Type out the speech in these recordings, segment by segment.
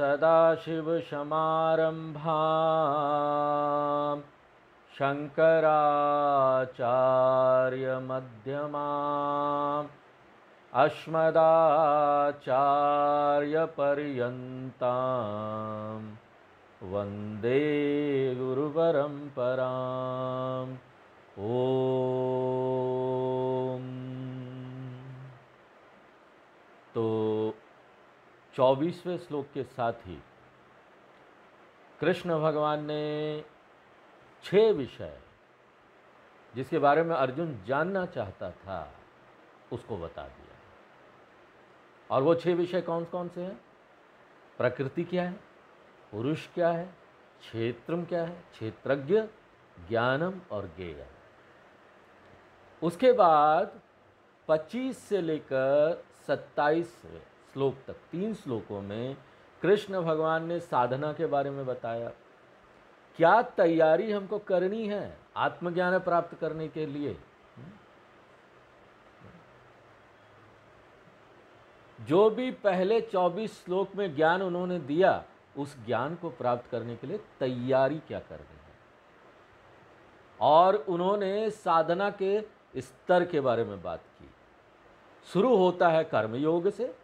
सदाशिवसमारम्भां शङ्कराचार्यमध्यमाम् अस्मदाचार्यपर्यन्तां वन्दे गुरुपरम्पराम्। ओम। तो 24वें श्लोक के साथ ही कृष्ण भगवान ने 6 विषय जिसके बारे में अर्जुन जानना चाहता था उसको बता दिया। और वो 6 विषय कौन कौन से हैं? प्रकृति क्या है, पुरुष क्या है, क्षेत्रम क्या है, क्षेत्रज्ञ, ज्ञानम और ज्ञेय। उसके बाद 25 से लेकर 27 श्लोक तक 3 श्लोकों में कृष्ण भगवान ने साधना के बारे में बताया। क्या तैयारी हमको करनी है आत्मज्ञान प्राप्त करने के लिए। जो भी पहले 24 श्लोक में ज्ञान उन्होंने दिया, उस ज्ञान को प्राप्त करने के लिए तैयारी क्या करनी है। और उन्होंने साधना के स्तर के बारे में बात की। शुरू होता है कर्मयोग से,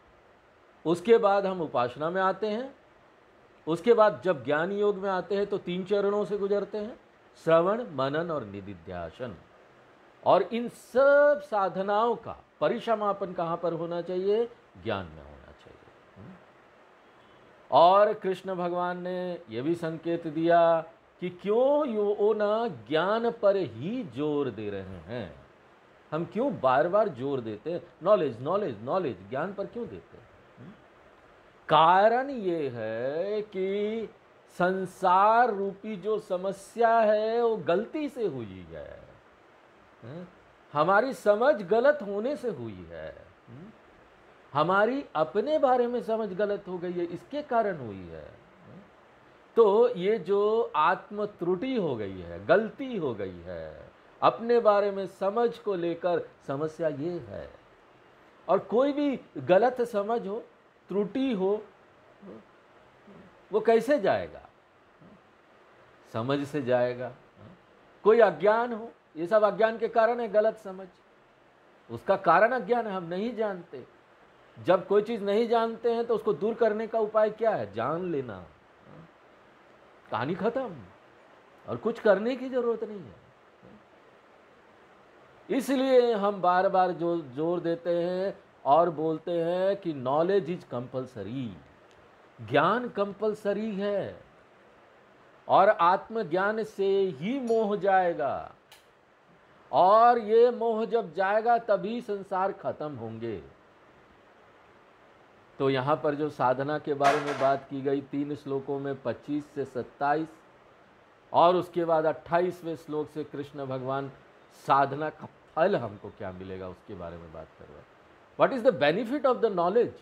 उसके बाद हम उपासना में आते हैं, उसके बाद जब ज्ञान योग में आते हैं तो 3 चरणों से गुजरते हैं, श्रवण, मनन और निधिध्यासन। और इन सब साधनाओं का परिसमापन कहाँ पर होना चाहिए? ज्ञान में होना चाहिए। और कृष्ण भगवान ने यह भी संकेत दिया कि क्यों यो ना ज्ञान पर ही जोर दे रहे हैं। हम क्यों बार बार जोर देते हैं नॉलेज नॉलेज नॉलेज, ज्ञान पर क्यों देते हैं? कारण ये है कि संसार रूपी जो समस्या है वो गलती से हुई है। हमारी समझ गलत होने से हुई है। हमारी अपने बारे में समझ गलत हो गई है, इसके कारण हुई है। तो ये जो आत्म त्रुटि हो गई है, गलती हो गई है, अपने बारे में समझ को लेकर समस्या ये है। और कोई भी गलत समझ हो, त्रुटि हो, वो कैसे जाएगा? समझ से जाएगा। कोई अज्ञान हो, ये सब अज्ञान के कारण है गलत समझ, उसका कारण अज्ञान है, हम नहीं जानते। जब कोई चीज नहीं जानते हैं तो उसको दूर करने का उपाय क्या है? जान लेना, कहानी खत्म, और कुछ करने की जरूरत नहीं है। इसलिए हम बार बार जोर देते हैं और बोलते हैं कि नॉलेज इज कंपलसरी, ज्ञान कंपलसरी है। और आत्मज्ञान से ही मोह जाएगा, और ये मोह जब जाएगा तभी संसार खत्म होंगे। तो यहां पर जो साधना के बारे में बात की गई 3 श्लोकों में 25 से 27, और उसके बाद 28वें श्लोक से कृष्ण भगवान साधना का फल हमको क्या मिलेगा उसके बारे में बात कर रहे हैं। What is the benefit of the knowledge.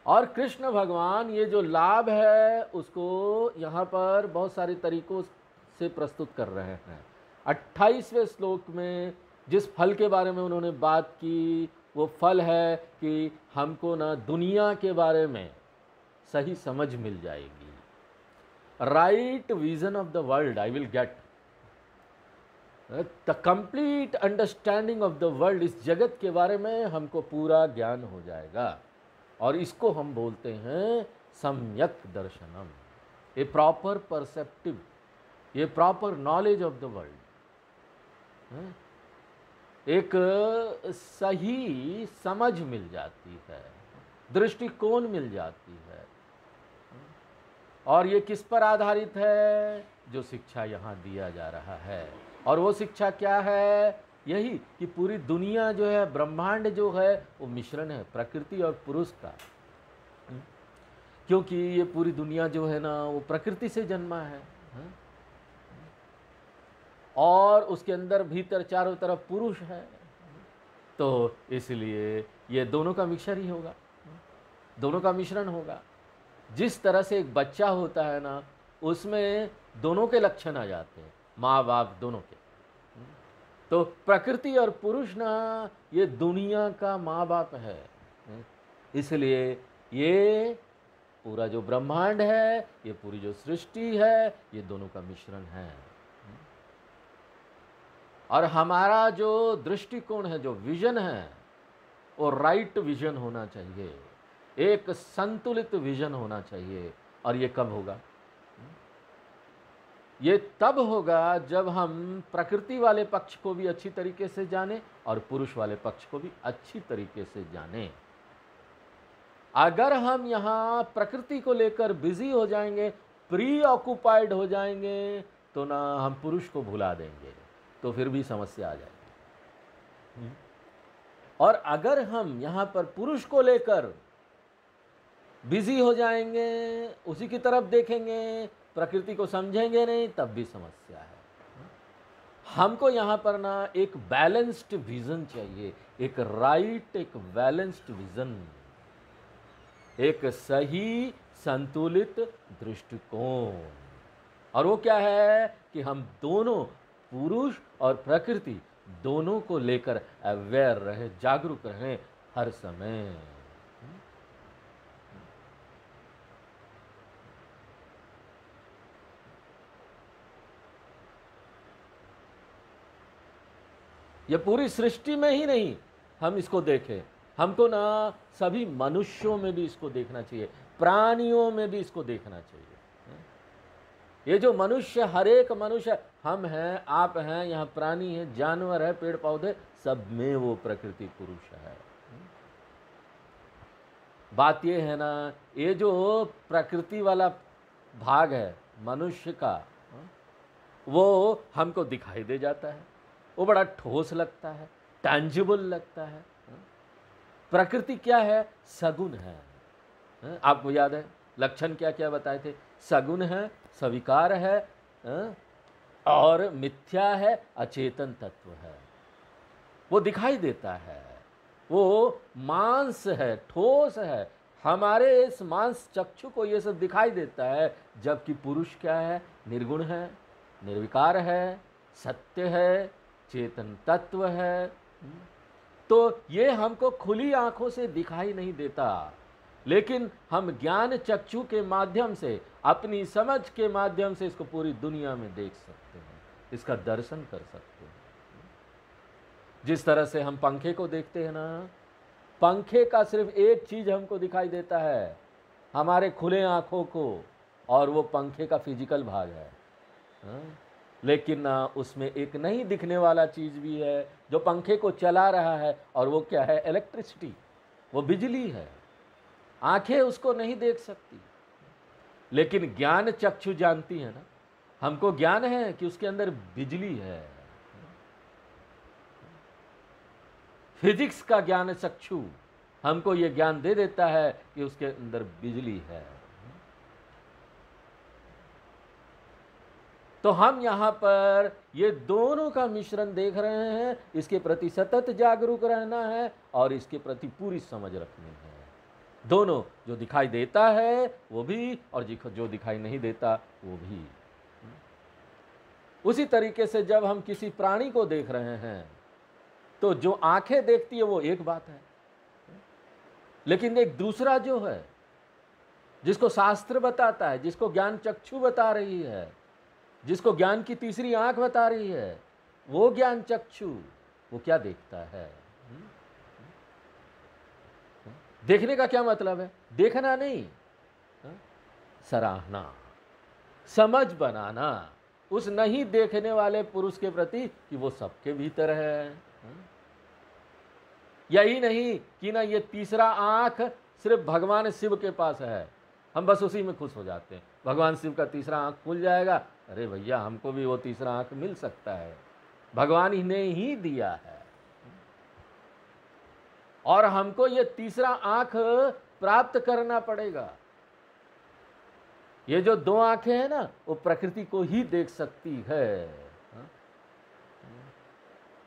और कृष्ण भगवान ये जो लाभ है उसको यहाँ पर बहुत सारे तरीकों से प्रस्तुत कर रहे हैं। 28वें श्लोक में जिस फल के बारे में उन्होंने बात की, वो फल है कि हमको ना दुनिया के बारे में सही समझ मिल जाएगी। Right vision of the world I will get, the complete understanding of the world, इस जगत के बारे में हमको पूरा ज्ञान हो जाएगा। और इसको हम बोलते हैं सम्यक दर्शनम, a proper perceptive, a proper knowledge of the world, एक सही समझ मिल जाती है, दृष्टिकोण मिल जाती है। और ये किस पर आधारित है? जो शिक्षा यहाँ दिया जा रहा है। और वो शिक्षा क्या है? यही कि पूरी दुनिया जो है, ब्रह्मांड जो है, वो मिश्रण है प्रकृति और पुरुष का। क्योंकि ये पूरी दुनिया जो है ना, वो प्रकृति से जन्मा है, और उसके अंदर भीतर चारों तरफ पुरुष है। तो इसलिए ये दोनों का मिक्सर ही होगा, दोनों का मिश्रण होगा। जिस तरह से एक बच्चा होता है ना, उसमें दोनों के लक्षण आ जाते हैं, माँ बाप दोनों के। तो प्रकृति और पुरुष ना, ये दुनिया का माँ बाप है। इसलिए ये पूरा जो ब्रह्मांड है, ये पूरी जो सृष्टि है, ये दोनों का मिश्रण है। और हमारा जो दृष्टिकोण है, जो विजन है, वो राइट विजन होना चाहिए, एक संतुलित विजन होना चाहिए। और ये कब होगा? ये तब होगा जब हम प्रकृति वाले पक्ष को भी अच्छी तरीके से जानें और पुरुष वाले पक्ष को भी अच्छी तरीके से जानें। अगर हम यहाँ प्रकृति को लेकर बिजी हो जाएंगे, प्री ऑक्युपाइड हो जाएंगे, तो ना हम पुरुष को भुला देंगे, तो फिर भी समस्या आ जाएगी। और अगर हम यहाँ पर पुरुष को लेकर बिजी हो जाएंगे, उसी की तरफ देखेंगे, प्रकृति को समझेंगे नहीं, तब भी समस्या है। हमको यहाँ पर ना एक बैलेंस्ड विजन चाहिए, एक राइट, एक बैलेंस्ड विजन, एक सही संतुलित दृष्टिकोण। और वो क्या है कि हम दोनों, पुरुष और प्रकृति, दोनों को लेकर अवेयर रहे, जागरूक रहें हर समय। ये पूरी सृष्टि में ही नहीं हम इसको देखें, हमको ना सभी मनुष्यों में भी इसको देखना चाहिए, प्राणियों में भी इसको देखना चाहिए। ये जो मनुष्य, हर एक मनुष्य, हम हैं, आप हैं, यहाँ प्राणी हैं, जानवर है, पेड़ पौधे, सब में वो प्रकृति पुरुष है। बात ये है ना, ये जो प्रकृति वाला भाग है मनुष्य का, वो हमको दिखाई दे जाता है, वो बड़ा ठोस लगता है, टैंजिबल लगता है। प्रकृति क्या है? सगुण है। आपको याद है लक्षण क्या क्या बताए थे? सगुण है, स्वीकार है, और मिथ्या है, अचेतन तत्व है। वो दिखाई देता है, वो मांस है, ठोस है, हमारे इस मांस चक्षु को ये सब दिखाई देता है। जबकि पुरुष क्या है? निर्गुण है, निर्विकार है, सत्य है, चेतन तत्व है। तो ये हमको खुली आंखों से दिखाई नहीं देता, लेकिन हम ज्ञान चक्षु के माध्यम से, अपनी समझ के माध्यम से इसको पूरी दुनिया में देख सकते हैं, इसका दर्शन कर सकते हैं। जिस तरह से हम पंखे को देखते हैं ना, पंखे का सिर्फ एक चीज हमको दिखाई देता है, हमारे खुले आंखों को, और वो पंखे का फिजिकल भाग है। लेकिन उसमें एक नहीं दिखने वाला चीज भी है जो पंखे को चला रहा है, और वो क्या है? इलेक्ट्रिसिटी, वो बिजली है। आंखें उसको नहीं देख सकती, लेकिन ज्ञान चक्षु जानती है ना। हमको ज्ञान है कि उसके अंदर बिजली है। फिजिक्स का ज्ञान चक्षु हमको ये ज्ञान दे देता है कि उसके अंदर बिजली है। तो हम यहाँ पर ये दोनों का मिश्रण देख रहे हैं, इसके प्रति सतत जागरूक रहना है और इसके प्रति पूरी समझ रखनी है। दोनों, जो दिखाई देता है वो भी, और जो दिखाई नहीं देता वो भी। उसी तरीके से जब हम किसी प्राणी को देख रहे हैं, तो जो आंखें देखती है वो एक बात है, लेकिन एक दूसरा जो है, जिसको शास्त्र बताता है, जिसको ज्ञान चक्षु बता रही है, जिसको ज्ञान की तीसरी आंख बता रही है, वो ज्ञान चक्षु, वो क्या देखता है? देखने का क्या मतलब है? देखना नहीं, सराहना, समझ बनाना उस नहीं देखने वाले पुरुष के प्रति कि वो सबके भीतर है। यही नहीं कि ना ये तीसरा आंख सिर्फ भगवान शिव के पास है, हम बस उसी में खुश हो जाते हैं। भगवान शिव का तीसरा आंख खुल जाएगा, अरे भैया हमको भी वो तीसरा आंख मिल सकता है, भगवान ही ने ही दिया है, और हमको ये तीसरा आंख प्राप्त करना पड़ेगा। ये जो दो आंखें हैं ना, वो प्रकृति को ही देख सकती है,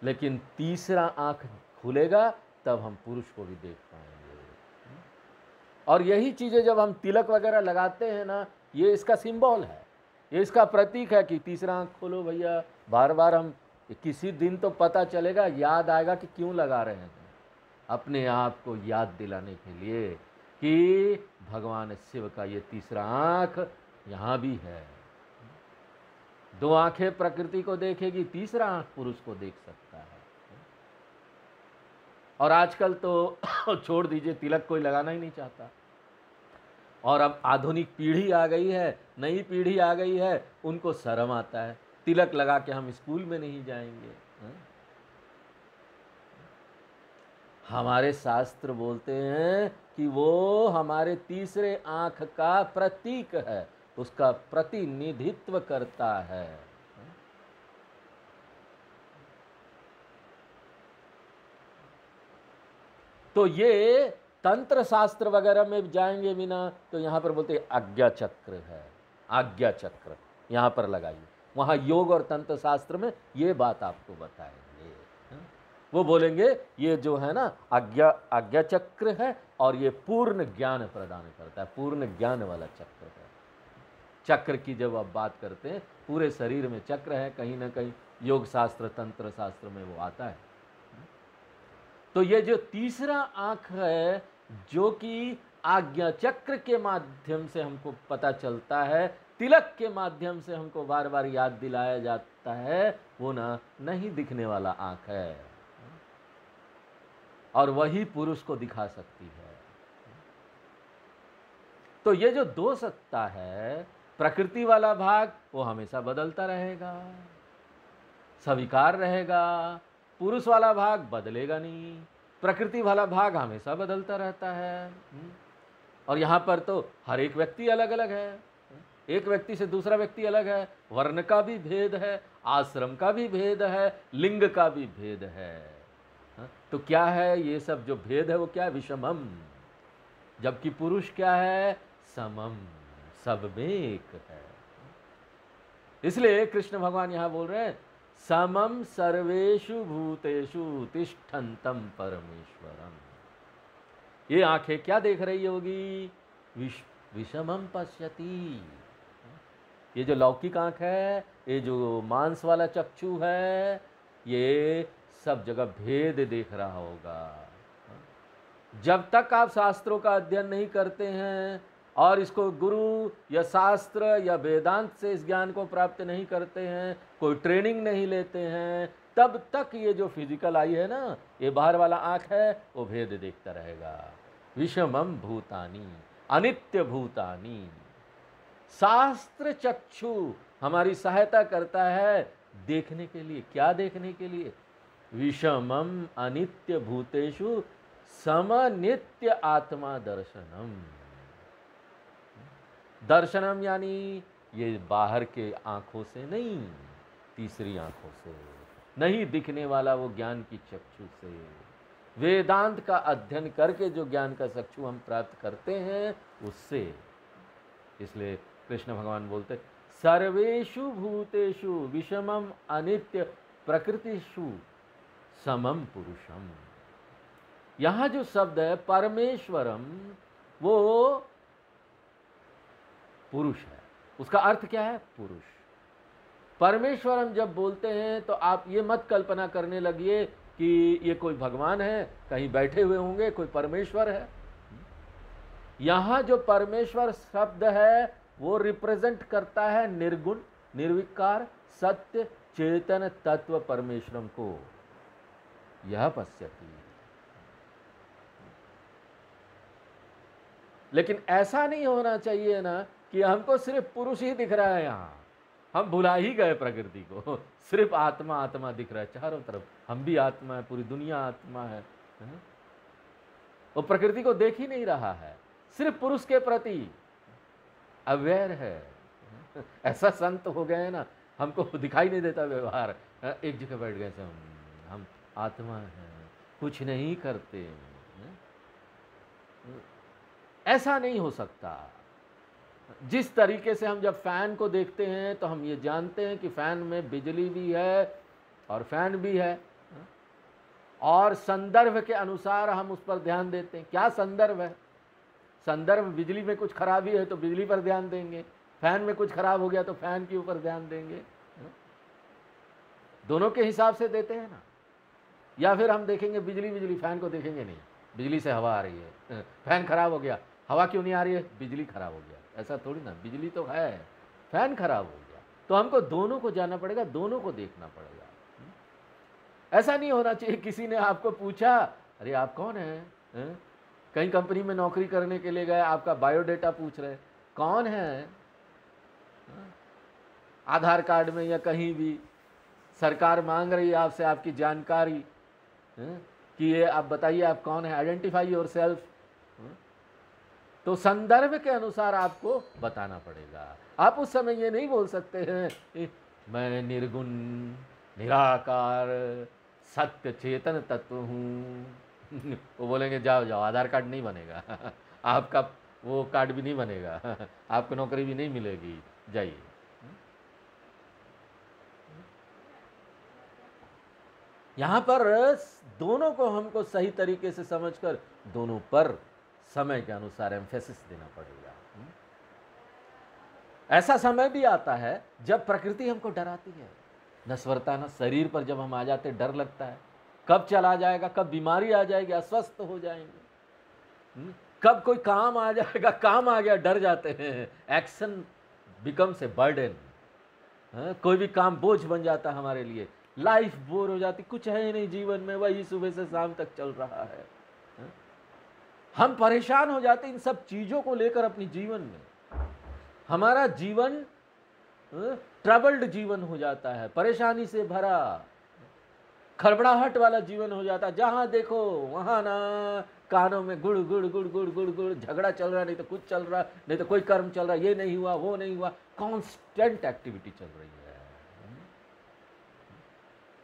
लेकिन तीसरा आंख खुलेगा तब हम पुरुष को भी देख पाएंगे। और यही चीजें जब हम तिलक वगैरह लगाते हैं ना, ये इसका सिंबल है, ये इसका प्रतीक है कि तीसरा आंख खोलो भैया। बार बार हम, किसी दिन तो पता चलेगा, याद आएगा कि क्यों लगा रहे हैं, अपने आप को याद दिलाने के लिए कि भगवान शिव का ये तीसरा आंख यहाँ भी है। दो आंखें प्रकृति को देखेगी, तीसरा आंख पुरुष को देख सकता है। और आजकल तो छोड़ दीजिए, तिलक कोई लगाना ही नहीं चाहता। और अब आधुनिक पीढ़ी आ गई है, नई पीढ़ी आ गई है, उनको शर्म आता है, तिलक लगा के हम स्कूल में नहीं जाएंगे। हमारे शास्त्र बोलते हैं कि वो हमारे तीसरे आंख का प्रतीक है, उसका प्रतिनिधित्व करता है। तो ये तंत्र शास्त्र वगैरह में जाएंगे बिना, तो यहां पर बोलते आज्ञा चक्र है, आज्ञा चक्र यहां पर लगाइए। वहां योग और तंत्र शास्त्र में ये बात आपको बताएंगे। वो बोलेंगे ये जो है ना आज्ञा चक्र है, और ये पूर्ण ज्ञान प्रदान करता है, पूर्ण ज्ञान वाला चक्र है। चक्र की जब आप बात करते हैं, पूरे शरीर में चक्र है, कहीं ना कहीं योग शास्त्र तंत्र शास्त्र में वो आता है। तो ये जो तीसरा आंख है, जो कि आज्ञा चक्र के माध्यम से हमको पता चलता है, तिलक के माध्यम से हमको बार बार याद दिलाया जाता है, वो ना नहीं दिखने वाला आंख है, और वही पुरुष को दिखा सकती है। तो ये जो दो सत्ता है, प्रकृति वाला भाग वो हमेशा बदलता रहेगा, स्वीकार रहेगा। पुरुष वाला भाग बदलेगा नहीं, प्रकृति वाला भाग हमेशा बदलता रहता है। और यहाँ पर तो हर एक व्यक्ति अलग अलग है, एक व्यक्ति से दूसरा व्यक्ति अलग है, वर्ण का भी भेद है, आश्रम का भी भेद है, लिंग का भी भेद है। तो क्या है ये सब जो भेद है वो क्या है? विषमम। जबकि पुरुष क्या है? समम, सब में एक है। इसलिए कृष्ण भगवान यहां बोल रहे हैं समम सर्वेषु भूतेषु तिष्ठन्तम परमेश्वरम। ये आंखें क्या देख रही होगी? विषमम पश्यति। ये जो लौकिक आंख है, ये जो मांस वाला चक्षु है, ये सब जगह भेद देख रहा होगा। जब तक आप शास्त्रों का अध्ययन नहीं करते हैं और इसको गुरु या शास्त्र या वेदांत से इस ज्ञान को प्राप्त नहीं करते हैं, कोई ट्रेनिंग नहीं लेते हैं, तब तक ये जो फिजिकल आई है ना, ये बाहर वाला आंख है, वो भेद देखता रहेगा। विषमम भूतानि, अनित्य भूतानि। शास्त्र चक्षु हमारी सहायता करता है देखने के लिए। क्या देखने के लिए? विषमम अनित्य भूतेषु समनित्य आत्मा दर्शनम। दर्शनम यानी ये बाहर के आंखों से नहीं, तीसरी आंखों से नहीं दिखने वाला वो ज्ञान की चक्षु से, वेदांत का अध्ययन करके जो ज्ञान का चक्षु हम प्राप्त करते हैं उससे। इसलिए कृष्ण भगवान बोलते सर्वेषु भूतेषु विषमम अनित्य प्रकृतिषु समम पुरुषम। यहां जो शब्द है परमेश्वरम, वो पुरुष है। उसका अर्थ क्या है? पुरुष। परमेश्वरम जब बोलते हैं तो आप ये मत कल्पना करने लगिए कि ये कोई भगवान है, कहीं बैठे हुए होंगे, कोई परमेश्वर है। यहां जो परमेश्वर शब्द है वो रिप्रेजेंट करता है निर्गुण, निर्विकार, सत्य, चेतन तत्व परमेश्वरम को। यह पश्यति। लेकिन ऐसा नहीं होना चाहिए ना कि हमको सिर्फ पुरुष ही दिख रहा है। यहाँ हम भुला ही गए प्रकृति को, सिर्फ आत्मा आत्मा दिख रहा है चारों तरफ। हम भी आत्मा है, पूरी दुनिया आत्मा है। वो प्रकृति को देख ही नहीं रहा है, सिर्फ पुरुष के प्रति अवेयर है। ऐसा संत हो गए ना, हमको दिखाई नहीं देता व्यवहार। एक जगह बैठ गए से हम आत्मा हैं, कुछ नहीं करते। ऐसा नहीं हो सकता। जिस तरीके से हम जब फैन को देखते हैं तो हम ये जानते हैं कि फैन में बिजली भी है और फैन भी है, और संदर्भ के अनुसार हम उस पर ध्यान देते हैं। क्या संदर्भ है? संदर्भ बिजली में कुछ खराबी है तो बिजली पर ध्यान देंगे, फैन में कुछ खराब हो गया तो फैन के ऊपर ध्यान देंगे। दोनों के हिसाब से देते हैं ना। या फिर हम देखेंगे बिजली बिजली, फैन को देखेंगे नहीं, बिजली से हवा आ रही है, फैन खराब हो गया, हवा क्यों नहीं आ रही है? बिजली खराब हो गया। ऐसा थोड़ी ना, बिजली तो है, फैन खराब हो गया। तो हमको दोनों को जानना पड़ेगा, दोनों को देखना पड़ेगा। ऐसा नहीं होना चाहिए किसी ने आपको पूछा, अरे आप कौन हैं? कहीं कंपनी में नौकरी करने के लिए गए, आपका बायोडेटा पूछ रहे, कौन है? आधार कार्ड में या कहीं भी सरकार मांग रही है आपसे आपकी जानकारी कि ये आप बताइए आप कौन है, आइडेंटिफाई योरसेल्फ। तो संदर्भ के अनुसार आपको बताना पड़ेगा। आप उस समय ये नहीं बोल सकते हैं मैं निर्गुण निराकार सत्य चेतन तत्व हूँ। वो बोलेंगे जाओ जाओ, आधार कार्ड नहीं बनेगा आपका वो कार्ड भी नहीं बनेगा आपको नौकरी भी नहीं मिलेगी, जाइए। यहाँ पर दोनों को हमको सही तरीके से समझकर दोनों पर समय के अनुसार एम्फेसिस देना पड़ेगा। ऐसा समय भी आता है जब प्रकृति हमको डराती है, नश्वरता ना शरीर पर जब हम आ जाते डर लगता है, कब चला जाएगा, कब बीमारी आ जाएगी, अस्वस्थ हो जाएंगे, कब कोई काम आ जाएगा, काम आ गया डर जाते हैं, एक्शन बिकम्स ए बर्डन, कोई भी काम बोझ बन जाता है हमारे लिए, लाइफ बोर हो जाती, कुछ है ही नहीं जीवन में, वही सुबह से शाम तक चल रहा है। हम परेशान हो जाते इन सब चीजों को लेकर अपनी जीवन में, हमारा जीवन ट्रबल्ड जीवन हो जाता है, परेशानी से भरा खड़बड़ाहट वाला जीवन हो जाता है। जहां देखो वहां ना कानों में गुड़ गुड़ गुड़ गुड़ गुड़ गुड़, झगड़ा चल रहा, नहीं तो कुछ चल रहा, नहीं तो कोई कर्म चल रहा, ये नहीं हुआ वो नहीं हुआ, कांस्टेंट एक्टिविटी चल रही है।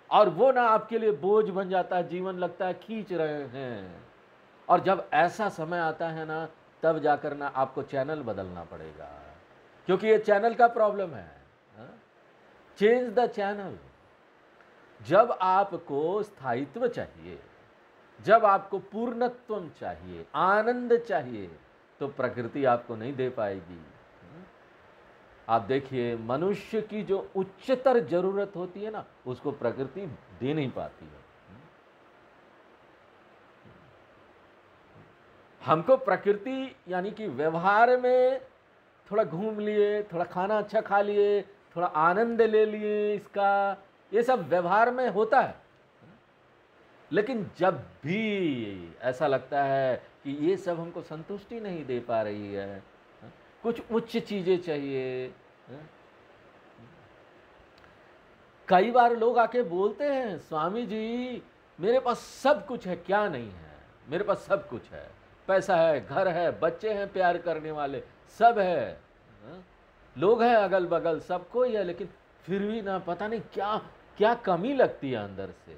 और वो ना आपके लिए बोझ बन जाता है, जीवन लगता है खींच रहे हैं। और जब ऐसा समय आता है ना, तब जाकर ना आपको चैनल बदलना पड़ेगा, क्योंकि ये चैनल का प्रॉब्लम है। Change the channel. जब आपको स्थायित्व चाहिए, जब आपको पूर्णत्व चाहिए, आनंद चाहिए, तो प्रकृति आपको नहीं दे पाएगी। आप देखिए मनुष्य की जो उच्चतर जरूरत होती है ना, उसको प्रकृति दे नहीं पाती है। हमको प्रकृति यानी कि व्यवहार में थोड़ा घूम लिए, थोड़ा खाना अच्छा खा लिए, थोड़ा आनंद ले लिए इसका, ये सब व्यवहार में होता है। लेकिन जब भी ऐसा लगता है कि ये सब हमको संतुष्टि नहीं दे पा रही है, कुछ उच्च चीजें चाहिए। कई बार लोग आके बोलते हैं, स्वामी जी मेरे पास सब कुछ है, क्या नहीं है? मेरे पास सब कुछ है, पैसा है, घर है, बच्चे हैं प्यार करने वाले, सब है, लोग हैं अगल बगल, सब कोई है, लेकिन फिर भी ना पता नहीं क्या क्या कमी लगती है अंदर से।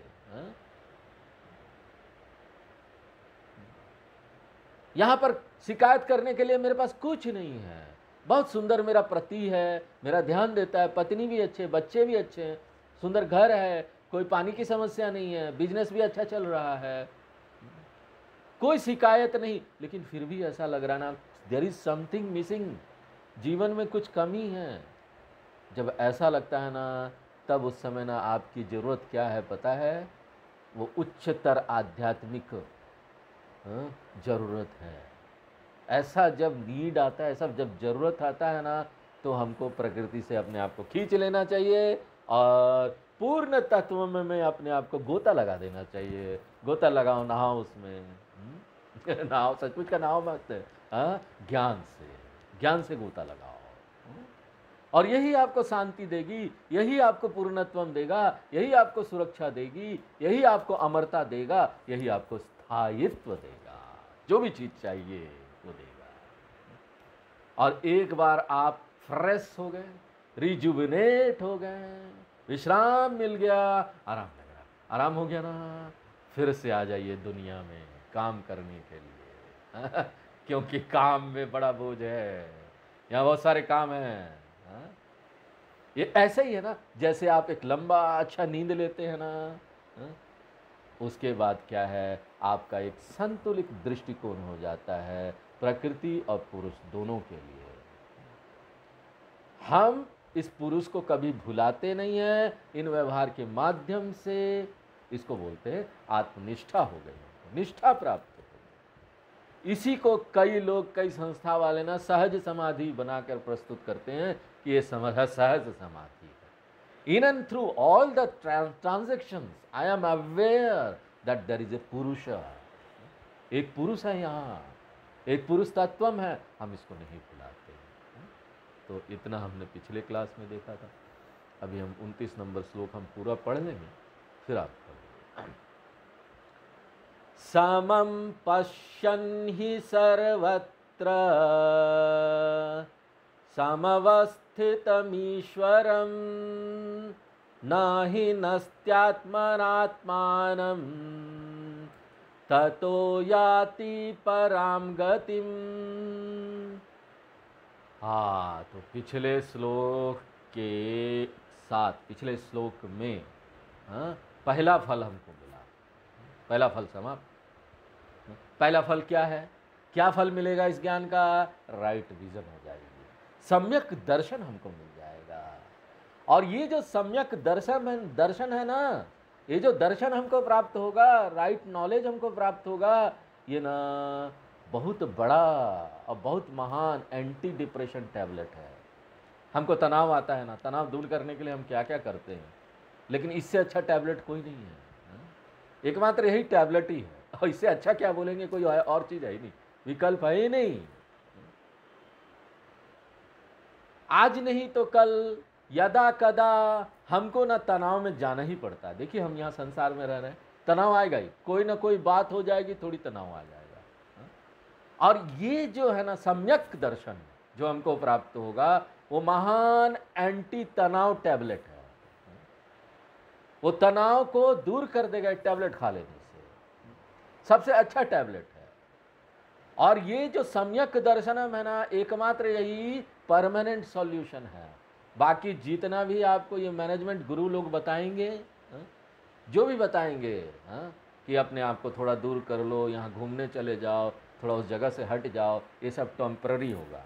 यहां पर शिकायत करने के लिए मेरे पास कुछ नहीं है, बहुत सुंदर मेरा पति है, मेरा ध्यान देता है, पत्नी भी अच्छे, बच्चे भी अच्छे हैं, सुंदर घर है, कोई पानी की समस्या नहीं है, बिजनेस भी अच्छा चल रहा है, कोई शिकायत नहीं, लेकिन फिर भी ऐसा लग रहा ना देयर इज समथिंग मिसिंग, जीवन में कुछ कमी है। जब ऐसा लगता है ना, तब उस समय ना आपकी ज़रूरत क्या है पता है? वो उच्चतर आध्यात्मिक ज़रूरत है। ऐसा जब नीड आता है, ऐसा जब ज़रूरत आता है ना, तो हमको प्रकृति से अपने आप को खींच लेना चाहिए और पूर्ण तत्व में अपने आप को गोता लगा देना चाहिए। गोता लगाओ, नहाओ उसमें, नहाओ, सचमुच का नहाओ मत, ज्ञान से गोता लगाओ, और यही आपको शांति देगी, यही आपको पूर्णत्व देगा, यही आपको सुरक्षा देगी, यही आपको अमरता देगा, यही आपको स्थायित्व देगा, जो भी चीज चाहिए वो देगा। और एक बार आप फ्रेश हो गए, रिजुविनेट हो गए, विश्राम मिल गया, आराम लग रहा, आराम हो गया ना, फिर से आ जाइए दुनिया में काम करने के लिए क्योंकि काम में बड़ा बोझ है, यहाँ बहुत सारे काम हैं। ये ऐसे ही है ना, जैसे आप एक लंबा अच्छा नींद लेते हैं ना, उसके बाद क्या है, आपका एक संतुलित दृष्टिकोण हो जाता है प्रकृति और पुरुष दोनों के लिए। हम इस पुरुष को कभी भुलाते नहीं हैं, इन व्यवहार के माध्यम से इसको बोलते हैं आत्मनिष्ठा हो गई, निष्ठा प्राप्त हो गई। इसी को कई लोग, कई संस्था वाले ना सहज समाधि बनाकर प्रस्तुत करते हैं कि ये सहज समाधि है। In and through all the transactions I am aware that there is a purusha, एक पुरुष है यहाँ, एक पुरुष तत्वम है, हम इसको नहीं भुलाते हैं। तो इतना हमने पिछले क्लास में देखा था। अभी हम 29 नंबर श्लोक हम पूरा पढ़ लेंगे, फिर आप पढ़ेंगे। समं पश्यन् हि सर्वत्र समवस्थितमीश्वरं न हि नस्त्यात्मनात्मानं ततो याति परां गतिम। हाँ, तो पिछले श्लोक के साथ, पिछले श्लोक में पहला फल हमको मिला, पहला फल समाप्त। पहला फल क्या है? क्या फल मिलेगा इस ज्ञान का? राइट विजन हो जाएगी, सम्यक दर्शन हमको मिल जाएगा। और ये जो सम्यक दर्शन है ना, ये जो दर्शन हमको प्राप्त होगा, राइट नॉलेज हमको प्राप्त होगा, ये ना बहुत बड़ा और बहुत महान एंटी डिप्रेशन टैबलेट है। हमको तनाव आता है ना, तनाव दूर करने के लिए हम क्या क्या करते हैं, लेकिन इससे अच्छा टैबलेट कोई नहीं है। एकमात्र यही टैबलेट ही है, और इससे अच्छा क्या बोलेंगे, कोई और चीज है ही नहीं, विकल्प है ही नहीं। आज नहीं तो कल, यदा कदा हमको ना तनाव में जाना ही पड़ता है। देखिए हम यहाँ संसार में रह रहे हैं, तनाव आएगा ही, कोई ना कोई बात हो जाएगी, थोड़ी तनाव आ जाएगा। और ये जो है ना सम्यक दर्शन जो हमको प्राप्त होगा, वो महान एंटी तनाव टैबलेट है। वो तनाव को दूर कर देगा टैबलेट खा लेने से, सबसे अच्छा टैबलेट है। और ये जो सम्यक दर्शनम है ना, एकमात्र यही परमानेंट सॉल्यूशन है। बाकी जितना भी आपको ये मैनेजमेंट गुरु लोग बताएंगे, जो भी बताएंगे कि अपने आप को थोड़ा दूर कर लो, यहाँ घूमने चले जाओ, थोड़ा उस जगह से हट जाओ, ये सब टेम्पररी होगा,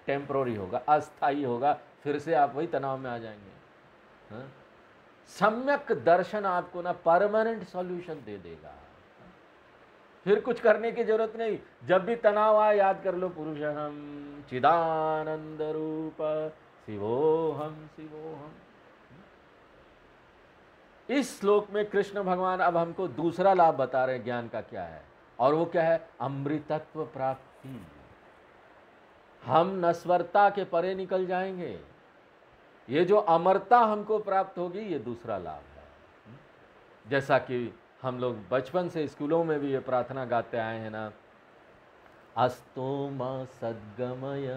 टेम्पररी होगा, अस्थाई होगा, फिर से आप वही तनाव में आ जाएंगे। सम्यक दर्शन आपको ना परमानेंट सॉल्यूशन दे देगा, फिर कुछ करने की जरूरत नहीं। जब भी तनाव आए याद कर लो पुरुषहम चिदानंद रूप शिवोहम शिवोहम। इस श्लोक में कृष्ण भगवान अब हमको दूसरा लाभ बता रहे हैं ज्ञान का क्या है, और वो क्या है? अमृतत्व प्राप्ति। हम नश्वरता के परे निकल जाएंगे, ये जो अमरता हमको प्राप्त होगी, ये दूसरा लाभ है। जैसा कि हम लोग बचपन से स्कूलों में भी ये प्रार्थना गाते आए हैं ना, अस्तो मा सद्गमय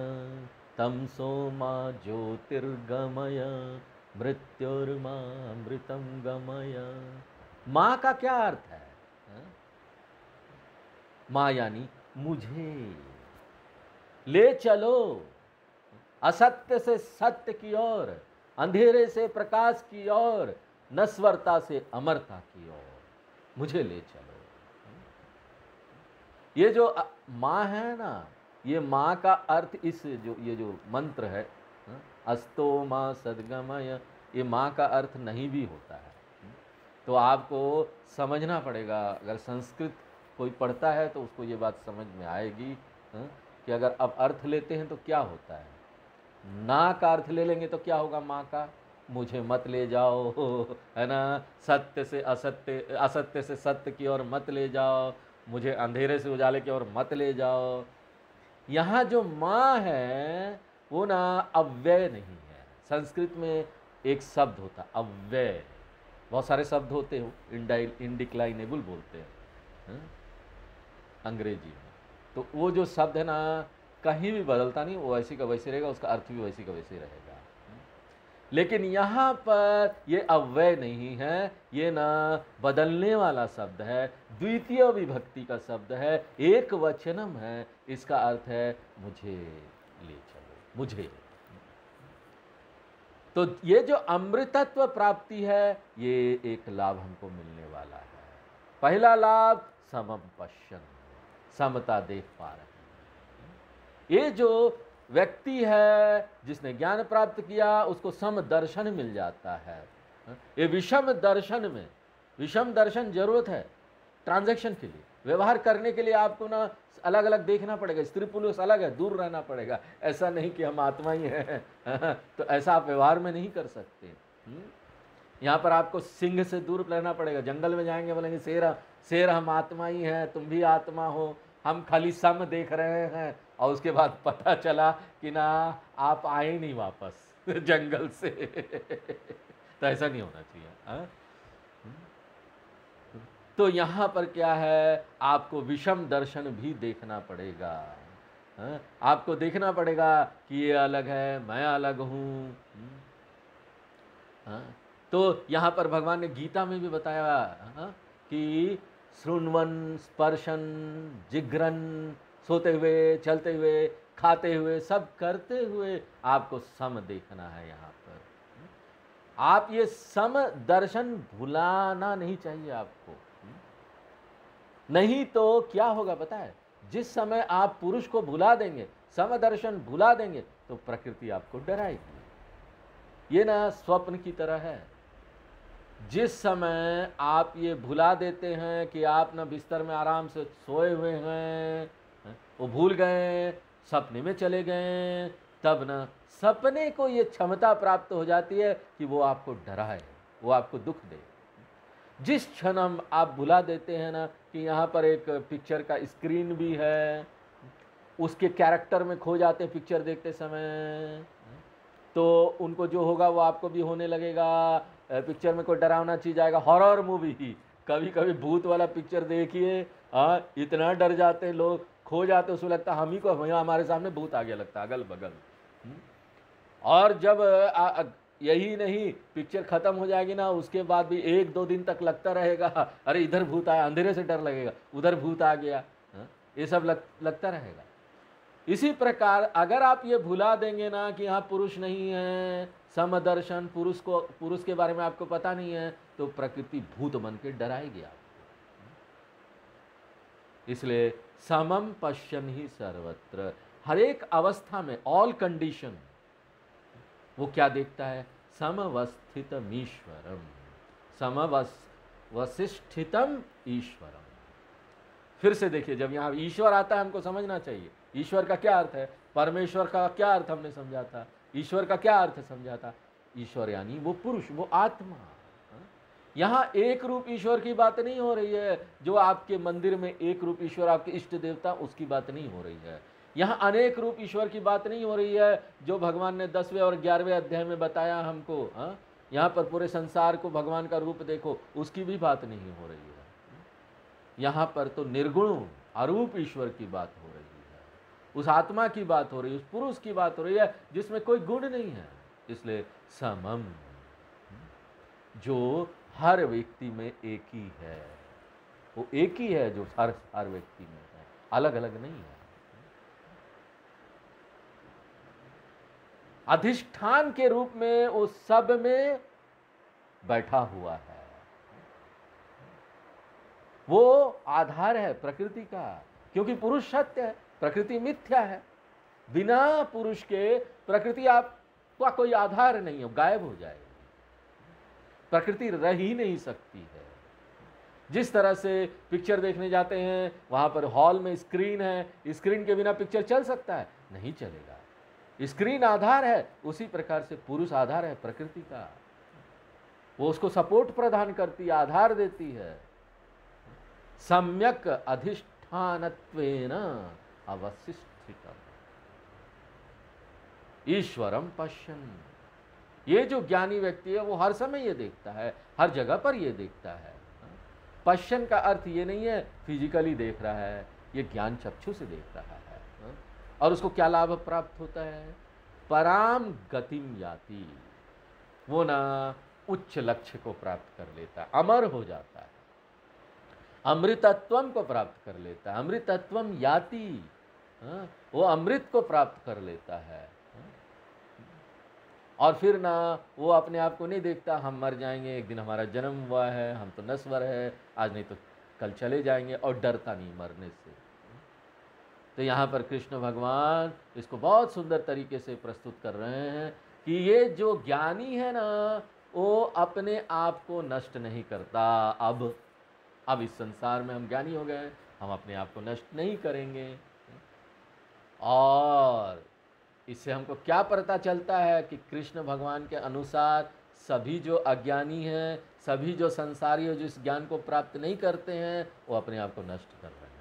तमसो मा ज्योतिर्गमय मृत्युर्मा अमृतम गमय। माँ का क्या अर्थ है? माँ यानी मुझे ले चलो असत्य से सत्य की ओर, अंधेरे से प्रकाश की ओर, नश्वरता से अमरता की ओर मुझे ले चलो। ये जो माँ है ना, ये माँ का अर्थ इस ये जो मंत्र है अस्तो माँ सद्गमय, ये माँ का अर्थ नहीं भी होता है। तो आपको समझना पड़ेगा, अगर संस्कृत कोई पढ़ता है तो उसको ये बात समझ में आएगी कि अगर अब अर्थ लेते हैं तो क्या होता है। ना का अर्थ ले लेंगे तो क्या होगा? माँ का मुझे मत ले जाओ, है ना, सत्य से असत्य, असत्य से सत्य की ओर मत ले जाओ, मुझे अंधेरे से उजाले की ओर मत ले जाओ। यहाँ जो माँ है वो ना अव्यय नहीं है। संस्कृत में एक शब्द होता अव्यय, बहुत सारे शब्द होते हो, इनडिक्लाइनेबल बोलते हैं अंग्रेजी में। तो वो जो शब्द है ना कहीं भी बदलता नहीं, वो वैसी का वैसे रहेगा, उसका अर्थ भी वैसी का वैसे रहेगा। लेकिन यहाँ पर ये अव्यय नहीं है, ये ना बदलने वाला शब्द है, द्वितीय विभक्ति का शब्द है, एक वचनम है। इसका अर्थ है मुझे ले चलो, मुझे। तो ये जो अमृतत्व प्राप्ति है, ये एक लाभ हमको मिलने वाला है। पहला लाभ समम पश्यन्, समता देख पा रहे हैं। ये जो व्यक्ति है जिसने ज्ञान प्राप्त किया, उसको सम दर्शन मिल जाता है। ये विषम दर्शन में, विषम दर्शन जरूरत है ट्रांजैक्शन के लिए, व्यवहार करने के लिए आपको ना अलग अलग देखना पड़ेगा, स्त्री पुरुष अलग है, दूर रहना पड़ेगा। ऐसा नहीं कि हम आत्मा ही हैं तो ऐसा आप व्यवहार में नहीं कर सकते। यहाँ पर आपको सिंह से दूर रहना पड़ेगा। जंगल में जाएंगे, बोलेंगे शेर शेर हम आत्मा ही हैं, तुम भी आत्मा हो, हम खाली सम देख रहे हैं, और उसके बाद पता चला कि ना आप आए नहीं वापस जंगल से तो ऐसा नहीं होना चाहिए। हाँ? तो यहाँ पर क्या है, आपको विषम दर्शन भी देखना पड़ेगा। हाँ? आपको देखना पड़ेगा कि ये अलग है, मैं अलग हूँ। हाँ? तो यहाँ पर भगवान ने गीता में भी बताया, हाँ? कि शृण्वन स्पर्शन जिघ्रन, सोते हुए, चलते हुए, खाते हुए, सब करते हुए आपको सम देखना है। यहाँ पर आप ये सम दर्शन भुलाना नहीं चाहिए आपको। नहीं तो क्या होगा पता है, जिस समय आप पुरुष को भुला देंगे, समदर्शन भुला देंगे, तो प्रकृति आपको डराएगी। ये ना स्वप्न की तरह है। जिस समय आप ये भुला देते हैं कि आप ना बिस्तर में आराम से सोए हुए हैं, वो भूल गए, सपने में चले गए, तब ना सपने को ये क्षमता प्राप्त हो जाती है कि वो आपको डराए, वो आपको दुख दे। जिस क्षण हम आप भुला देते हैं ना कि यहाँ पर एक पिक्चर का स्क्रीन भी है, उसके कैरेक्टर में खो जाते हैं पिक्चर देखते समय, तो उनको जो होगा वो आपको भी होने लगेगा। पिक्चर में कोई डरावना चीज़ आएगा, हॉरर मूवी ही, कभी कभी भूत वाला पिक्चर देखिए, हाँ, इतना डर जाते हैं लोग, खो जाते हैं, उसको लगता है हम ही को, भैया हमारे सामने भूत आ गया लगता है अगल बगल। और जब यही नहीं, पिक्चर खत्म हो जाएगी ना, उसके बाद भी 1-2 दिन तक लगता रहेगा, अरे इधर भूत आया, अंधेरे से डर लगेगा, उधर भूत आ गया, ये सब लगता रहेगा। इसी प्रकार अगर आप ये भुला देंगे ना कि यहाँ पुरुष नहीं है, समदर्शन, पुरुष के बारे में आपको पता नहीं है, तो प्रकृति भूत बन के डराएगी आपको। इसलिए समम पश्यन ही सर्वत्र, हर एक अवस्था में, ऑल कंडीशन, वो क्या देखता है, समवस्थितम ईश्वरम, समवसिष्ठितम ईश्वरम। फिर से देखिए, जब यहाँ ईश्वर आता है हमको समझना चाहिए ईश्वर का क्या अर्थ है। परमेश्वर का क्या अर्थ हमने समझा था, ईश्वर का क्या अर्थ समझा था। ईश्वर यानी वो पुरुष, वो आत्मा। यहाँ एक रूप ईश्वर की बात नहीं हो रही है, जो आपके मंदिर में एक रूप ईश्वर, आपके इष्ट देवता, उसकी बात नहीं हो रही है। यहाँ अनेक रूप ईश्वर की बात नहीं हो रही है, जो भगवान ने 10वें और 11वें अध्याय में बताया हमको। यहाँ पर पूरे संसार को भगवान का रूप देखो, उसकी भी बात नहीं हो रही है। यहाँ पर तो निर्गुण अरूप ईश्वर की बात हो रही है, उस आत्मा की बात हो रही है, उस पुरुष की बात हो रही है जिसमें कोई गुण नहीं है। इसलिए समम, जो हर व्यक्ति में एक ही है, वो एक ही है जो हर व्यक्ति में है, अलग अलग नहीं है। अधिष्ठान के रूप में वो सब में बैठा हुआ है, वो आधार है प्रकृति का, क्योंकि पुरुष सत्य है, प्रकृति मिथ्या है। बिना पुरुष के प्रकृति आपका कोई आधार नहीं है, गायब हो जाएगी, प्रकृति रह ही नहीं सकती है। जिस तरह से पिक्चर देखने जाते हैं, वहां पर हॉल में स्क्रीन है, स्क्रीन के बिना पिक्चर चल सकता है? नहीं चलेगा, स्क्रीन आधार है। उसी प्रकार से पुरुष आधार है प्रकृति का, वो उसको सपोर्ट प्रदान करती है, आधार देती है। सम्यक अधिष्ठानत्वेन अवसिष्ठितम् ईश्वरम पश्यन्। ये जो ज्ञानी व्यक्ति है वो हर समय ये देखता है, हर जगह पर ये देखता है। पश्यन् का अर्थ ये नहीं है फिजिकली देख रहा है, ये ज्ञान चक्षु से देख रहा है। और उसको क्या लाभ प्राप्त होता है, पराम गतिम याति, वो ना उच्च लक्ष्य को प्राप्त कर लेता है, अमर हो जाता है, अमृतत्वम को प्राप्त कर लेता है, अमृतत्वम याति, वो अमृत को प्राप्त कर लेता है। और फिर ना वो अपने आप को नहीं देखता हम मर जाएंगे, एक दिन हमारा जन्म हुआ है, हम तो नश्वर है, आज नहीं तो कल चले जाएंगे, और डरता नहीं मरने से। तो यहाँ पर कृष्ण भगवान इसको बहुत सुंदर तरीके से प्रस्तुत कर रहे हैं कि ये जो ज्ञानी है ना, वो अपने आप को नष्ट नहीं करता। अब इस संसार में हम ज्ञानी हो गए, हम अपने आप को नष्ट नहीं करेंगे। और इससे हमको क्या पता चलता है कि कृष्ण भगवान के अनुसार सभी जो अज्ञानी हैं, सभी जो संसारी हो, जो इस ज्ञान को प्राप्त नहीं करते हैं, वो अपने आप को नष्ट कर रहे हैं।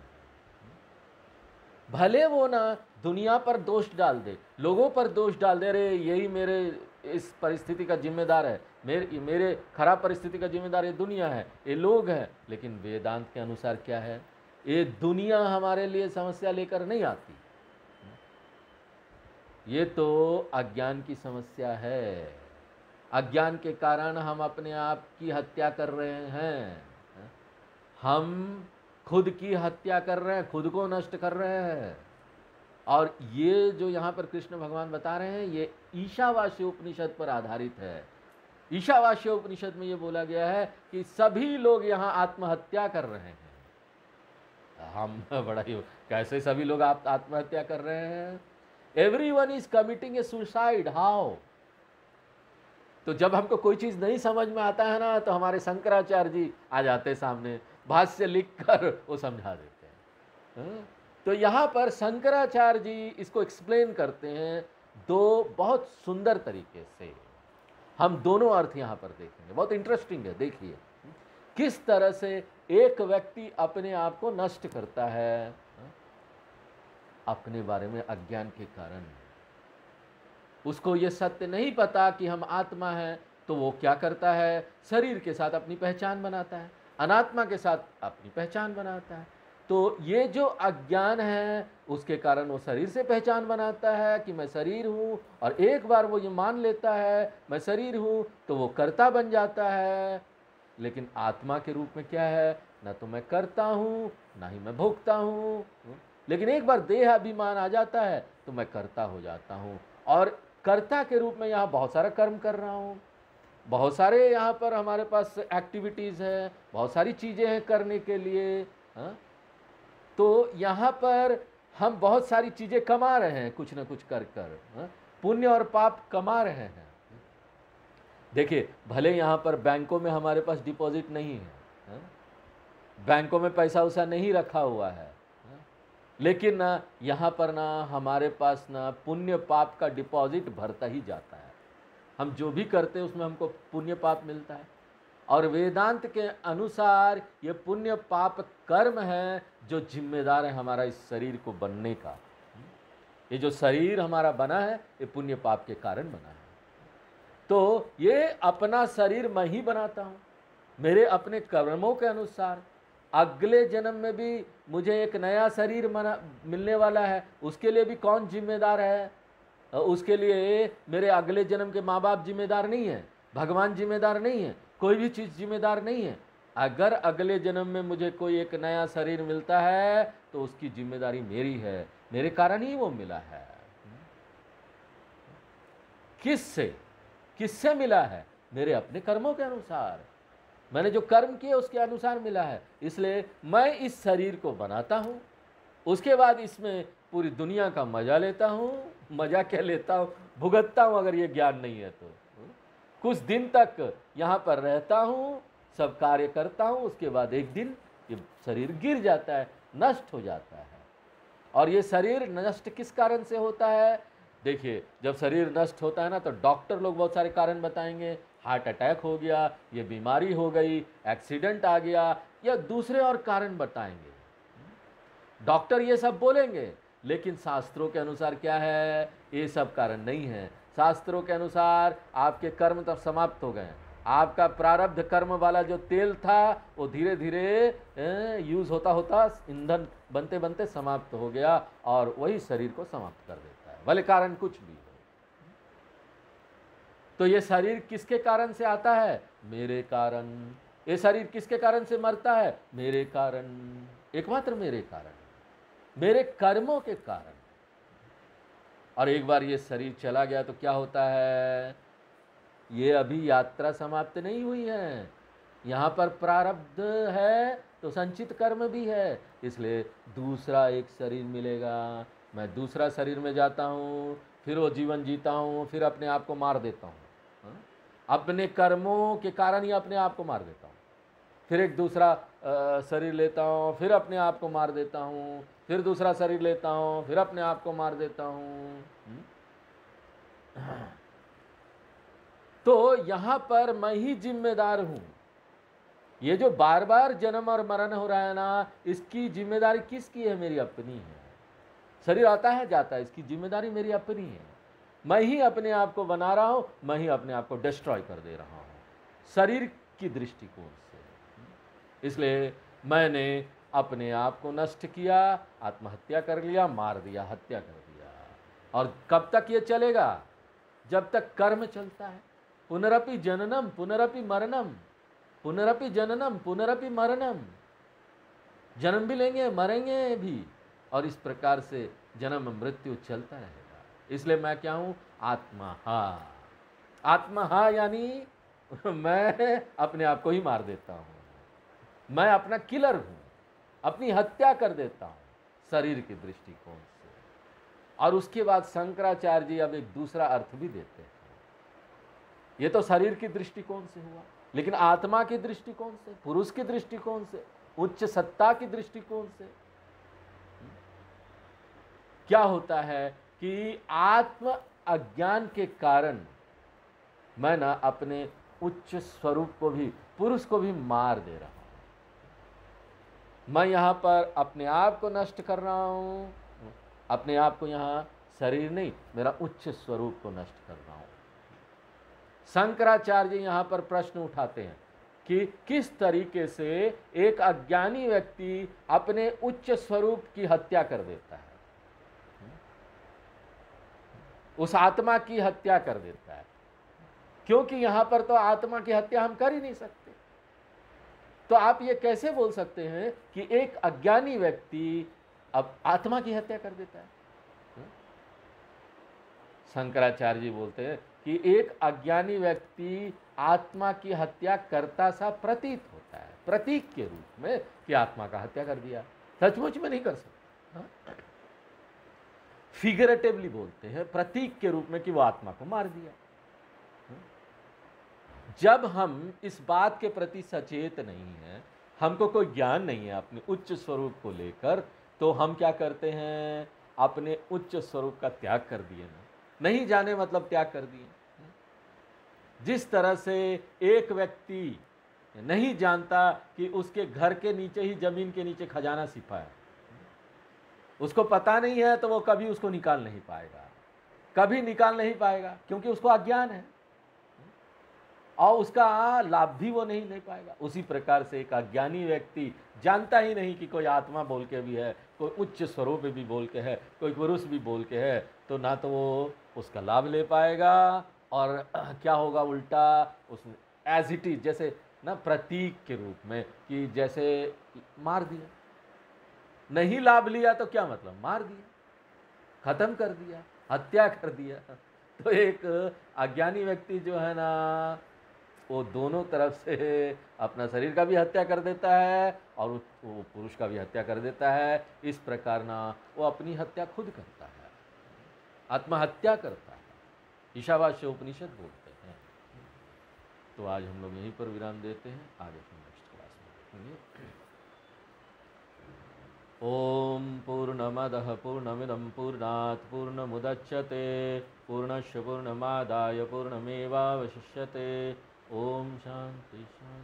भले वो ना दुनिया पर दोष डाल दे, लोगों पर दोष डाल दे, अरे यही मेरे इस परिस्थिति का जिम्मेदार है, मेरे खराब परिस्थिति का जिम्मेदार ये दुनिया है, ये लोग हैं। लेकिन वेदांत के अनुसार क्या है, ये दुनिया हमारे लिए समस्या लेकर नहीं आती, ये तो अज्ञान की समस्या है। अज्ञान के कारण हम अपने आप की हत्या कर रहे हैं, हम खुद की हत्या कर रहे हैं, खुद को नष्ट कर रहे हैं। और ये जो यहाँ पर कृष्ण भगवान बता रहे हैं, ये ईशावास्य उपनिषद पर आधारित है। ईशावास्य उपनिषद में ये बोला गया है कि सभी लोग यहाँ आत्महत्या कर रहे हैं। हम बड़ा ही, कैसे सभी लोग आत्महत्या कर रहे हैं? Everyone is committing A suicide. How? तो जब हमको कोई चीज नहीं समझ में आता है ना, तो हमारे शंकराचार्य जी आ जाते सामने, भाष्य लिखकर वो समझा देते हैं। तो यहाँ पर शंकराचार्य जी इसको एक्सप्लेन करते हैं दो बहुत सुंदर तरीके से। हम दोनों अर्थ यहाँ पर देखेंगे, बहुत इंटरेस्टिंग है। देखिए किस तरह से एक व्यक्ति अपने आप को नष्ट करता है अपने बारे में अज्ञान के कारण। उसको ये सत्य नहीं पता कि हम आत्मा हैं, तो वो क्या करता है, शरीर के साथ अपनी पहचान बनाता है, अनात्मा के साथ अपनी पहचान बनाता है। तो ये जो अज्ञान है उसके कारण वो शरीर से पहचान बनाता है कि मैं शरीर हूँ, और एक बार वो ये मान लेता है मैं शरीर हूँ, तो वो कर्ता बन जाता है। लेकिन आत्मा के रूप में क्या है, ना तो मैं करता हूँ ना ही मैं भोगता हूँ। लेकिन एक बार देह अभिमान आ जाता है तो मैं कर्ता हो जाता हूँ, और कर्ता के रूप में यहाँ बहुत सारा कर्म कर रहा हूँ, बहुत सारे यहाँ पर हमारे पास एक्टिविटीज़ है, बहुत सारी चीज़ें हैं करने के लिए। हाँ, तो यहाँ पर हम बहुत सारी चीज़ें कमा रहे हैं, कुछ ना कुछ कर कर। हाँ, पुण्य और पाप कमा रहे हैं। देखिए भले यहाँ पर बैंकों में हमारे पास डिपॉजिट नहीं है, हाँ, बैंकों में पैसा वैसा नहीं रखा हुआ है, लेकिन ना यहाँ पर ना हमारे पास ना पुण्य पाप का डिपॉजिट भरता ही जाता है। हम जो भी करते हैं उसमें हमको पुण्य पाप मिलता है। और वेदांत के अनुसार ये पुण्य पाप कर्म है जो जिम्मेदार है हमारा इस शरीर को बनने का। ये जो शरीर हमारा बना है ये पुण्य पाप के कारण बना है। तो ये अपना शरीर मैं ही बनाता हूँ, मेरे अपने कर्मों के अनुसार। अगले जन्म में भी मुझे एक नया शरीर मिलने वाला है, उसके लिए भी कौन जिम्मेदार है? उसके लिए मेरे अगले जन्म के माँ बाप जिम्मेदार नहीं है, भगवान जिम्मेदार नहीं है, कोई भी चीज़ जिम्मेदार नहीं है। अगर अगले जन्म में मुझे कोई एक नया शरीर मिलता है तो उसकी जिम्मेदारी मेरी है, मेरे कारण ही वो मिला है। किससे मिला है? मेरे अपने कर्मों के अनुसार। मैंने जो कर्म किए उसके अनुसार मिला है, इसलिए मैं इस शरीर को बनाता हूँ, उसके बाद इसमें पूरी दुनिया का मजा लेता हूँ। मजा क्या लेता हूँ, भुगतता हूँ अगर ये ज्ञान नहीं है तो। कुछ दिन तक यहाँ पर रहता हूँ, सब कार्य करता हूँ, उसके बाद एक दिन ये शरीर गिर जाता है, नष्ट हो जाता है। और ये शरीर नष्ट किस कारण से होता है? देखिए जब शरीर नष्ट होता है ना, तो डॉक्टर लोग बहुत सारे कारण बताएंगे, हार्ट अटैक हो गया, ये बीमारी हो गई, एक्सीडेंट आ गया, या दूसरे और कारण बताएंगे। डॉक्टर ये सब बोलेंगे, लेकिन शास्त्रों के अनुसार क्या है, ये सब कारण नहीं है। शास्त्रों के अनुसार आपके कर्म तब समाप्त हो गए, आपका प्रारब्ध कर्म वाला जो तेल था वो धीरे धीरे यूज होता होता ईंधन बनते बनते समाप्त हो गया, और वही शरीर को समाप्त कर देता है, भले कारण कुछ भी हो। तो ये शरीर किसके कारण से आता है? मेरे कारण। ये शरीर किसके कारण से मरता है? मेरे कारण, एकमात्र मेरे कारण, मेरे कर्मों के कारण। और एक बार ये शरीर चला गया तो क्या होता है, ये अभी यात्रा समाप्त नहीं हुई है, यहाँ पर प्रारब्ध है तो संचित कर्म भी है, इसलिए दूसरा एक शरीर मिलेगा, मैं दूसरा शरीर में जाता हूँ, फिर वो जीवन जीता हूँ, फिर अपने आप को मार देता हूँ। अपने कर्मों के कारण ही अपने आप को मार देता हूँ। फिर एक दूसरा शरीर लेता हूँ, फिर अपने आप को मार देता हूँ, फिर दूसरा शरीर लेता हूँ, फिर अपने आप को मार देता हूँ। तो यहाँ पर मैं ही जिम्मेदार हूँ। ये जो बार बार जन्म और मरण हो रहा है ना, इसकी जिम्मेदारी किसकी है? मेरी अपनी है। शरीर आता है जाता है, इसकी जिम्मेदारी मेरी अपनी है। मैं ही अपने आप को बना रहा हूं, मैं ही अपने आप को डिस्ट्रॉय कर दे रहा हूं शरीर की दृष्टिकोण से। इसलिए मैंने अपने आप को नष्ट किया, आत्महत्या कर लिया, मार दिया, हत्या कर दिया। और कब तक ये चलेगा? जब तक कर्म चलता है। पुनरपि जननम पुनरपि मरणम, पुनरपि जननम पुनरपि मरणम। जन्म भी लेंगे, मरेंगे भी, और इस प्रकार से जन्म मृत्यु चलता रहेगा। इसलिए मैं क्या हूं? आत्महा। आत्महा यानी मैं अपने आप को ही मार देता हूं। मैं अपना किलर हूं, अपनी हत्या कर देता हूं शरीर के दृष्टिकोण से। और उसके बाद शंकराचार्य जी अब एक दूसरा अर्थ भी देते हैं। ये तो शरीर की दृष्टिकोण से हुआ, लेकिन आत्मा के दृष्टिकोण से, पुरुष के दृष्टिकोण से, उच्च सत्ता की दृष्टिकोण से क्या होता है कि आत्म अज्ञान के कारण मैं ना अपने उच्च स्वरूप को भी, पुरुष को भी मार दे रहा हूं। मैं यहां पर अपने आप को नष्ट कर रहा हूं, अपने आप को यहां शरीर नहीं, मेरा उच्च स्वरूप को नष्ट कर रहा हूं। शंकराचार्य यहां पर प्रश्न उठाते हैं कि किस तरीके से एक अज्ञानी व्यक्ति अपने उच्च स्वरूप की हत्या कर देता है, उस आत्मा की हत्या कर देता है। क्योंकि यहां पर तो आत्मा की हत्या हम कर ही नहीं सकते। तो आप ये कैसे बोल सकते हैं कि एक अज्ञानी व्यक्ति अब आत्मा की हत्या कर देता है? शंकराचार्य जी बोलते हैं कि एक अज्ञानी व्यक्ति आत्मा की हत्या करता सा प्रतीत होता है, प्रतीक के रूप में कि आत्मा का हत्या कर दिया। सचमुच में नहीं कर सकता, फिगरेटिवली बोलते हैं, प्रतीक के रूप में कि वो आत्मा को मार दिया। जब हम इस बात के प्रति सचेत नहीं हैं, हमको कोई ज्ञान नहीं है अपने उच्च स्वरूप को लेकर, तो हम क्या करते हैं? अपने उच्च स्वरूप का त्याग कर दिए ना, नहीं जाने मतलब त्याग कर दिए। जिस तरह से एक व्यक्ति नहीं जानता कि उसके घर के नीचे ही, जमीन के नीचे खजाना छिपा है, उसको पता नहीं है, तो वो कभी उसको निकाल नहीं पाएगा, कभी निकाल नहीं पाएगा, क्योंकि उसको अज्ञान है और उसका लाभ भी वो नहीं ले पाएगा। उसी प्रकार से एक अज्ञानी व्यक्ति जानता ही नहीं कि कोई आत्मा बोल के भी है, कोई उच्च स्वरूप भी बोल के है, कोई पुरुष भी बोल के है, तो ना तो वो उसका लाभ ले पाएगा, और क्या होगा उल्टा, उस एज इट इज, जैसे ना प्रतीक के रूप में कि जैसे मार दिया, नहीं लाभ लिया तो क्या मतलब, मार दिया, खत्म कर दिया, हत्या कर दिया। तो एक अज्ञानी व्यक्ति जो है ना, वो दोनों तरफ से अपना शरीर का भी हत्या कर देता है और वो पुरुष का भी हत्या कर देता है। इस प्रकार ना वो अपनी हत्या खुद करता है, आत्महत्या करता है, ईशावास्य उपनिषद बोलते हैं। तो आज हम लोग यहीं पर विराम देते हैं, आगे फिर नेक्स्ट क्लास में देखेंगे। ओम पूर्णमदः पूर्णमिदं पूर्णात् पूर्णमुदच्यते पूर्णस्य पूर्णमादाय पूर्णमेवावशिष्यते। ओम शांति शांति।